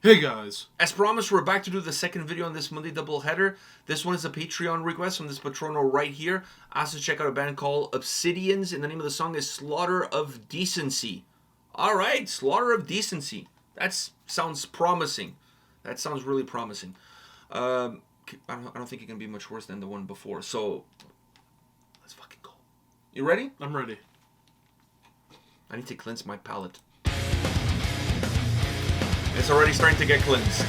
Hey guys! As promised, we're back to do the second video on this Monday doubleheader. This one is a Patreon request from this patrono right here. Asked to check out a band called Obsydians, and the name of the song is Slaughter of Decency. Alright, Slaughter of Decency. That sounds promising. That sounds really promising. I don't think it can be much worse than the one before, so let's fucking go. You ready? I'm ready. I need to cleanse my palate. It's already starting to get cleansed.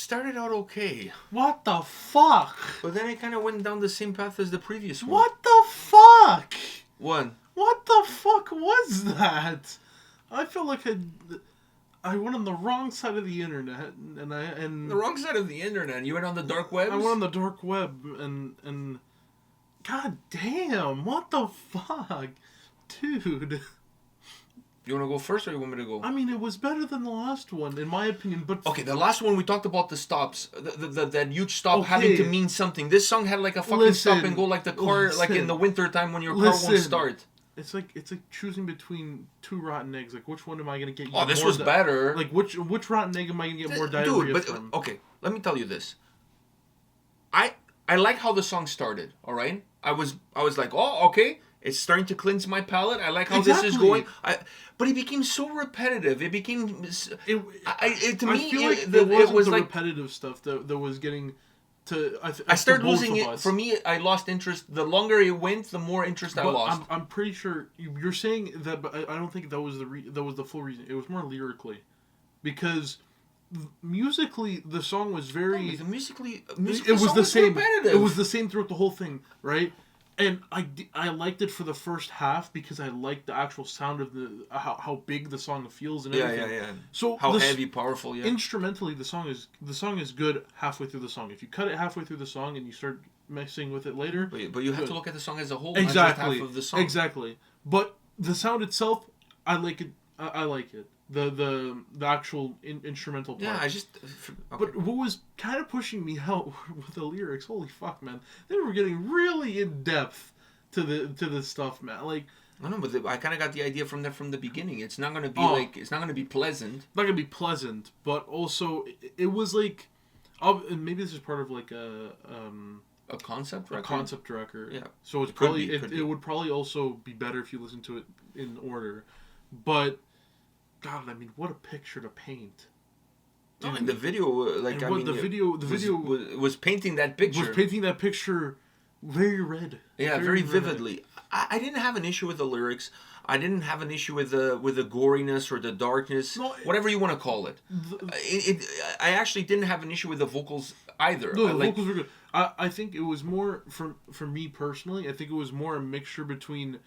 started out okay. What the fuck? But then it kind of went down the same path as the previous one. What the fuck? What? What the fuck was that? I feel like I went on the wrong side of the internet, and The wrong side of the internet. You went on the dark web? I went on the dark web, and god damn, what the fuck? Dude. You want to go first or you want me to go? I mean, it was better than the last one, in my opinion, but... Okay, the last one we talked about the stops. That huge stop having to mean something. This song had like a fucking stop and go like the car, like in the winter time when your car won't start. It's like choosing between two rotten eggs. Like, which one am I going to get? Oh, this was better. Like, which rotten egg am I going to get more diarrhea from? Okay, let me tell you this. I like how the song started, all right? I was like, oh, okay, it's starting to cleanse my palate. I like how this is going. But it became so repetitive. It became... to me, it was like repetitive stuff that was getting... I started losing it. For me, I lost interest. The longer it went, the more interest I lost. I'm pretty sure you're saying that, but I don't think that was the full reason. It was more lyrically, because musically the song was very. Musically, it was the same. Repetitive. It was the same throughout the whole thing, right? And I liked it for the first half because I liked the actual sound of how big the song feels and everything. Yeah. So how heavy, powerful. Yeah. Instrumentally, the song is good halfway through the song. If you cut it halfway through the song and you start messing with it later, but you have to look at the song as a whole. Exactly. Not just half of the song. Exactly. But the sound itself, I like it. I like it. The actual instrumental part. Yeah, okay. But what was kind of pushing me out with the lyrics, holy fuck, man, they were getting really in depth to the stuff, man. Like, I don't know, but I kind of got the idea from the beginning. It's not gonna be it's not gonna be pleasant. It's not gonna be pleasant, but also it was like, and maybe this is part of like a concept record. A concept record. Yeah. So it's it would probably also be better if you listen to it in order, but. God, I mean, what a picture to paint! No, and the video, the video was painting that picture. Was painting that picture very red. Yeah, very vividly. I didn't have an issue with the lyrics. I didn't have an issue with the goriness or the darkness, whatever you want to call it. I actually didn't have an issue with the vocals either. No, the vocals were good. I think it was more for me personally. I think it was more a mixture between.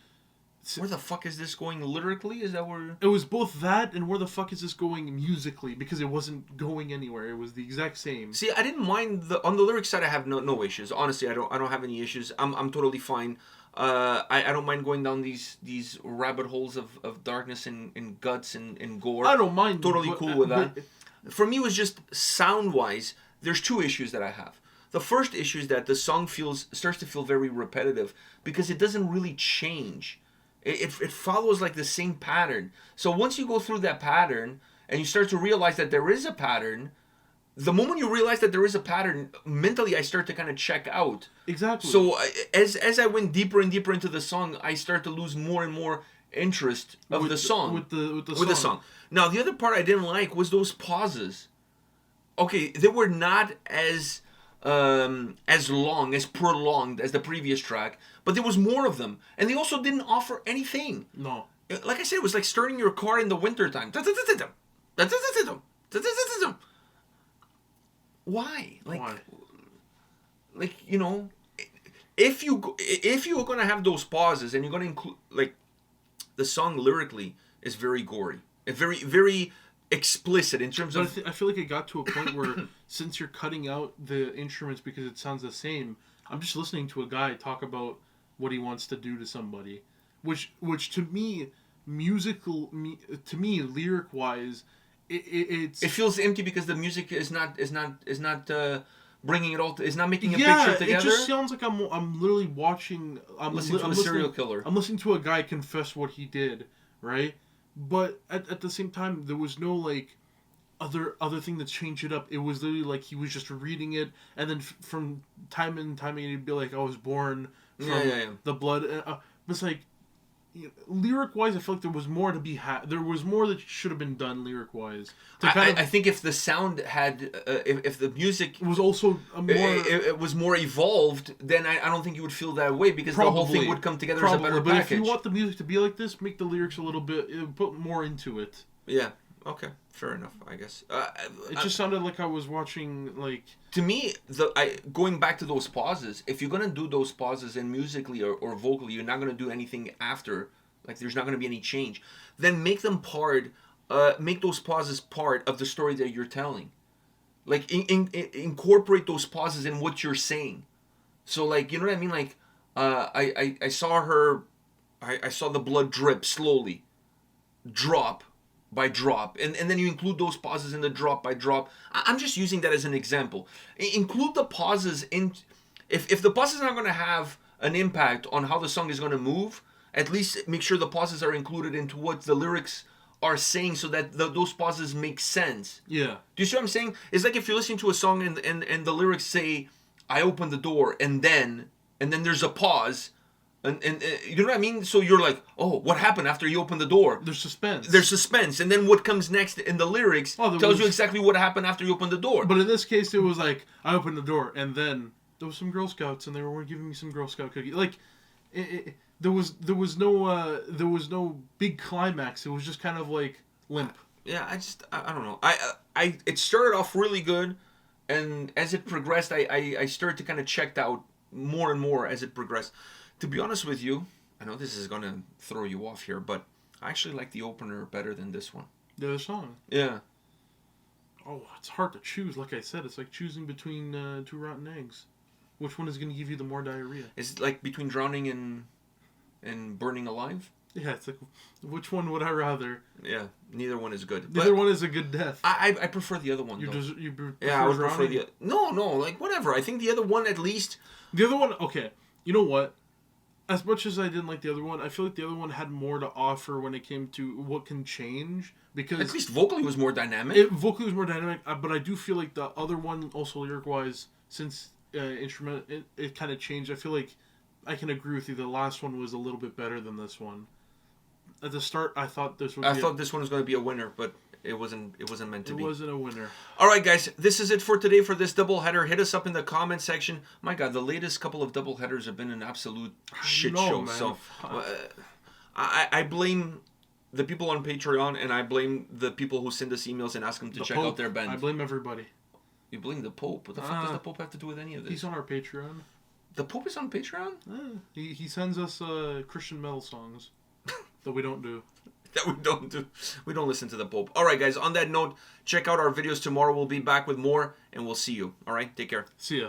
Where the fuck is this going lyrically? Is that where... It was both that and where the fuck is this going musically, because it wasn't going anywhere. It was the exact same. See, I didn't mind on the lyrics side. I have no issues. Honestly, I don't have any issues. I'm totally fine. I don't mind going down these rabbit holes of darkness and guts and gore. I don't mind. Totally cool with that. For me, it was just sound wise. There's two issues that I have. The first issue is that the song starts to feel very repetitive because it doesn't really change. It follows like the same pattern. So once you go through that pattern and you start to realize that there is a pattern, the moment you realize that there is a pattern, mentally I start to kind of check out. Exactly. So as I went deeper and deeper into the song, I start to lose more and more interest of the song. With the song. Now the other part I didn't like was those pauses. Okay, they were not as long, as prolonged as the previous track, but there was more of them, and they also didn't offer anything. No. Like I said, it was like starting your car in the wintertime. Why? Like, you know, if you're gonna have those pauses and you're gonna include, like, the song lyrically is very gory, and very, very explicit in terms of... I feel like it got to a point where since you're cutting out the instruments because it sounds the same, I'm just listening to a guy talk about what he wants to do to somebody, which to me, lyric wise, it feels empty because the music is not bringing it all. Is not making a picture together. It just sounds like I'm literally watching. I'm listening to a serial killer. I'm listening to a guy confess what he did, right? But at the same time, there was no like other thing to change it up. It was literally like he was just reading it, and then from time and time again, he'd be like, "I was born from the blood." It's like, lyric wise, I feel like there was more to be there was more that should have been done lyric wise. I think if the sound had, if the music was also it was more evolved, then I don't think you would feel that way, because the whole thing would come together as a better package. But if you want the music to be like this, make the lyrics a little bit, put more into it. Yeah. Okay, fair enough, I guess. It just sounded like I was watching like. To me, going back to those pauses, if you're gonna do those pauses and musically or vocally, you're not gonna do anything after. Like there's not gonna be any change. Then make them make those pauses part of the story that you're telling. Like incorporate those pauses in what you're saying. So like you know what I mean? Like I saw her, I saw the blood drip slowly, drop by drop, and then you include those pauses in the drop by drop. I'm just using that as an example. Include the pauses in. If the pauses are not going to have an impact on how the song is going to move, at least make sure the pauses are included into what the lyrics are saying, so that those pauses make sense. Yeah. Do you see what I'm saying? It's like if you're listening to a song and the lyrics say, "I opened the door," and then there's a pause. And you know what I mean? So you're like, oh, what happened after you opened the door? There's suspense. There's suspense. And then what comes next in the lyrics tells you exactly what happened after you opened the door. But in this case, it was like, I opened the door, and then there was some Girl Scouts, and they were giving me some Girl Scout cookies. Like, there was no big climax. It was just kind of like limp. Yeah, I don't know. It started off really good, and as it progressed, I started to kind of checked out more and more as it progressed. To be honest with you, I know this is going to throw you off here, but I actually like the opener better than this one. The other song. Yeah. Oh, it's hard to choose. Like I said, it's like choosing between two rotten eggs. Which one is going to give you the more diarrhea? Is it like between drowning and burning alive? Yeah, it's like, which one would I rather? Yeah, neither one is good. Neither one is a good death. I prefer the other one, though. You prefer I would prefer drowning? No, like, whatever. I think the other one, at least... The other one, okay. You know what? As much as I didn't like the other one, I feel like the other one had more to offer when it came to what can change. Because at least vocally was more dynamic. Vocally was more dynamic, but I do feel like the other one, also lyric-wise, since instrument, it kind of changed. I feel like I can agree with you. The last one was a little bit better than this one. At the start, I thought this would. I thought this one was going to be a winner, but it wasn't meant to be. It wasn't a winner. All right, guys, this is it for today for this doubleheader. Hit us up in the comment section. My God, the latest couple of doubleheaders have been an absolute shit show. Man. So I blame the people on Patreon, and I blame the people who send us emails and ask them to check out their band. I blame everybody. You blame the Pope? What the fuck does the Pope have to do with any of this? He's on our Patreon. The Pope is on Patreon? He sends us Christian metal songs that we don't do. That we don't do. We don't listen to the Pope. All right, guys. On that note, check out our videos tomorrow. We'll be back with more, and we'll see you. All right? Take care. See ya.